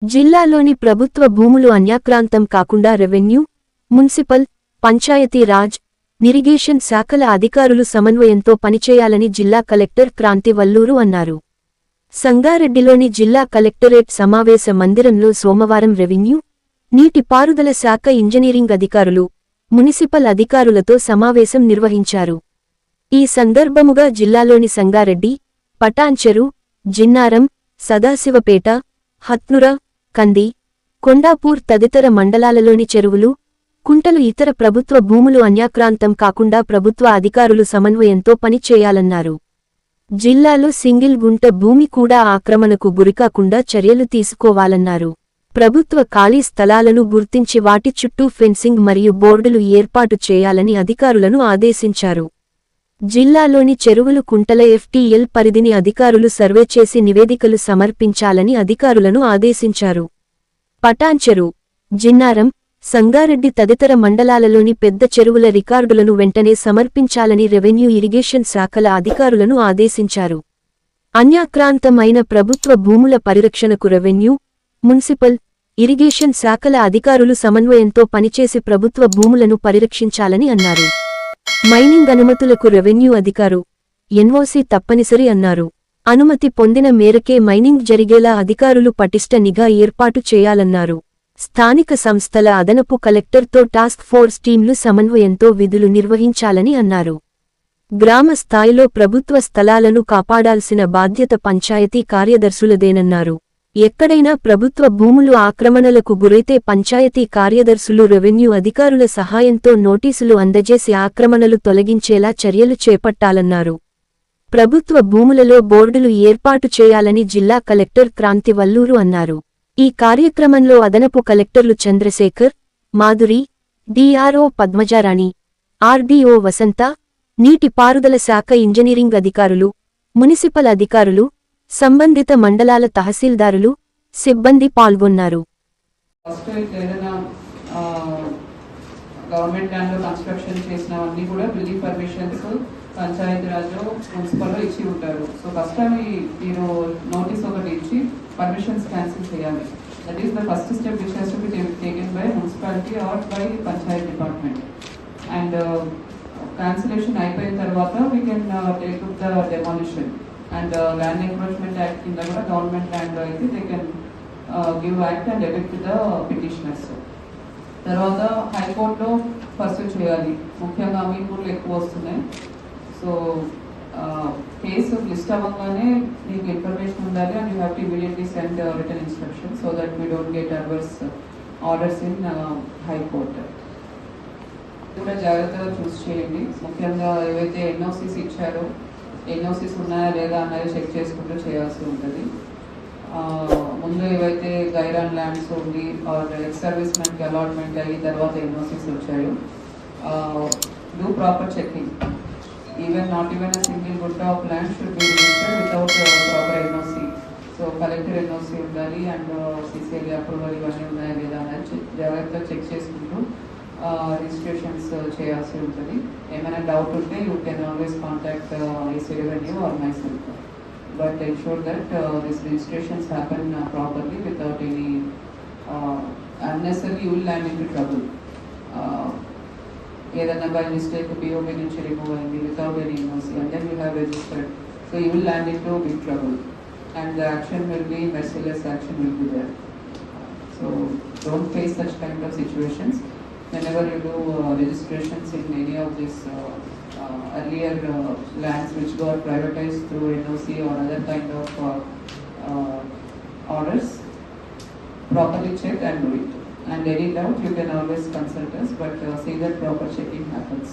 జిల్లాలోని ప్రభుత్వ భూములు అన్యాక్రాంతం కాకుండా revenue, municipal, Panchayati Raj, irrigation శాఖల అధికారులు సమన్వయంతో పనిచేయాలని జిల్లా కలెక్టర్ క్రాంతి వల్లూరు అన్నారు. సంగారెడ్డిలోని జిల్లా కలెక్టరేట్ సమావేశ మందిరంలో సోమవారం రెవెన్యూ, నీటిపారుదల శాఖ ఇంజనీరింగ్ అధికారులు, మునిసిపల్ అధికారులతో సమావేశం నిర్వహించారు. ఈ సందర్భముగా జిల్లాలోని సంగారెడ్డి, పటాన్చెరు, జిన్నారం, సదాశివపేట, హత్నుర, కంది, కొండాపూర్ తదితర మండలాలలోని చెరువులు, కుంటలు ఇతర ప్రభుత్వ భూములు అన్యాక్రాంతం కాకుండా ప్రభుత్వ అధికారులు సమన్వయంతో పనిచేయాలన్నారు. జిల్లాలో సింగిల్ గుంట భూమి కూడా ఆక్రమణకు గురికాకుండా చర్యలు తీసుకోవాలన్నారు. ప్రభుత్వ ఖాళీ స్థలాలను గుర్తించి వాటి చుట్టూ ఫెన్సింగ్ మరియు బోర్డులు ఏర్పాటు చేయాలని అధికారులను ఆదేశించారు. జిల్లాలోని చెరువులు కుంటల FTL పరిధిని అధికారులు సర్వే చేసి నివేదికలు సమర్పించాలని అధికారులను ఆదేశించారు. పటాన్చెరు, జిన్నారం, సంగారెడ్డి తదితర మండలాలలోని పెద్ద చెరువుల రికార్డులను వెంటనే సమర్పించాలని రెవెన్యూ ఇరిగేషన్ శాఖల అధికారులను ఆదేశించారు. అన్యాక్రాంతమైన ప్రభుత్వ భూముల పరిరక్షణకు రెవెన్యూ, మున్సిపల్, ఇరిగేషన్ శాఖల అధికారులు సమన్వయంతో పనిచేసి ప్రభుత్వ భూములను పరిరక్షించాలని అన్నారు. మైనింగ్ అనుమతులకు రెవెన్యూ అధికారు, NOC తప్పనిసరి అన్నారు. అనుమతి పొందిన మేరకే మైనింగ్ జరిగేలా అధికారులు పటిష్ట నిఘా ఏర్పాటు చేయాలన్నారు. స్థానిక సంస్థల అదనపు కలెక్టర్తో టాస్క్ ఫోర్స్ టీంలు సమన్వయంతో విధులు నిర్వహించాలని అన్నారు. గ్రామ స్థాయిలో ప్రభుత్వ స్థలాలను కాపాడాల్సిన బాధ్యత పంచాయతీ కార్యదర్శులదేనన్నారు. ఎక్కడైనా ప్రభుత్వ భూములు ఆక్రమణలకు గురైతే పంచాయతీ కార్యదర్శులు రెవెన్యూ అధికారుల సహాయంతో నోటీసులు అందజేసి ఆక్రమణలు తొలగించేలా చర్యలు చేపట్టాలన్నారు. ప్రభుత్వ భూములలో బోర్డులు ఏర్పాటు చేయాలని జిల్లా కలెక్టర్ క్రాంతి వల్లూరు అన్నారు. ఈ కార్యక్రమంలో అదనపు కలెక్టర్లు చంద్రశేఖర్, మాధురి, DRO పద్మజారాణి, RDO వసంత, నీటిపారుదల శాఖ ఇంజనీరింగ్ అధికారులు, మునిసిపల్ అధికారులు, సంబంధిత మండలాల తహసీల్దారులు, సిబ్బంది పాల్గొన్నారు. గవర్నమెంట్ ల్యాండ్ లో కన్స్ట్రక్షన్ చేసినవన్నీ కూడా building permissions Panchayati Raj municipal లో ఇచ్చి ఉంటారు. సో ఫస్ట్ టైం మీరు నోటీస్ ఒకటి ఇచ్చి పర్మిషన్స్ క్యాన్సిల్ చేయాలి. That is the first step which has to be taken by municipality or by panchayat department. And cancellation అయిపోయిన తర్వాత we can take up the demolition. And land encroachment act కింద కూడా government land లో అయితే they can give act and evict the petitioners. తర్వాత హైకోర్టులో pursue చేయాలి. ముఖ్యంగా అమీన్పూర్లు ఎక్కువ వస్తున్నాయి. సో కేసు లిస్ట్ అవ్వగానే మీకు ఇన్ఫర్మేషన్ ఉండాలి and you have to immediately send return instruction so that we don't get adverse orders in high court. కూడా జాగ్రత్తగా చూస్ చేయండి. ముఖ్యంగా ఏవైతే NOCs ఇచ్చారో NOCs ఉన్నాయా లేదా అన్నది చెక్ చేసుకుంటూ చేయాల్సి ఉంటుంది. ముందు ఏవైతే గైరాన్ ల్యాండ్స్ ఉంది ఆర్ ఎక్స్ సర్వీస్ మెన్కి అలాట్మెంట్ అయ్యి తర్వాత NOCs వచ్చాయో do proper checking. Even not even a single గుట్ట of land should be registered without proper NOC. So collector NOC ఉండాలి అండ్ CCLA అప్రూవల్ ఇవన్నీ ఉన్నాయా లేదా అనేది జాగ్రత్తగా చెక్ చేసుకుంటూ రిజిస్ట్రేషన్స్ చేయాల్సి ఉంటుంది. ఏమైనా డౌట్ ఉంటే you can always contact AC revenue or myself. But ensure that these registrations happen properly without any unnecessary you will land into trouble. Either by mistake BOB nunchi remove ayindi without any NOC and then you have registered, so you will land into big trouble and the action will be merciless action will be there. So don't face such kind of situations whenever you do registrations in any of these earlier lands which got privatized through NOC or other kind of orders. Properly check and do it. And any doubt you can always consult us, but see that proper checking happens.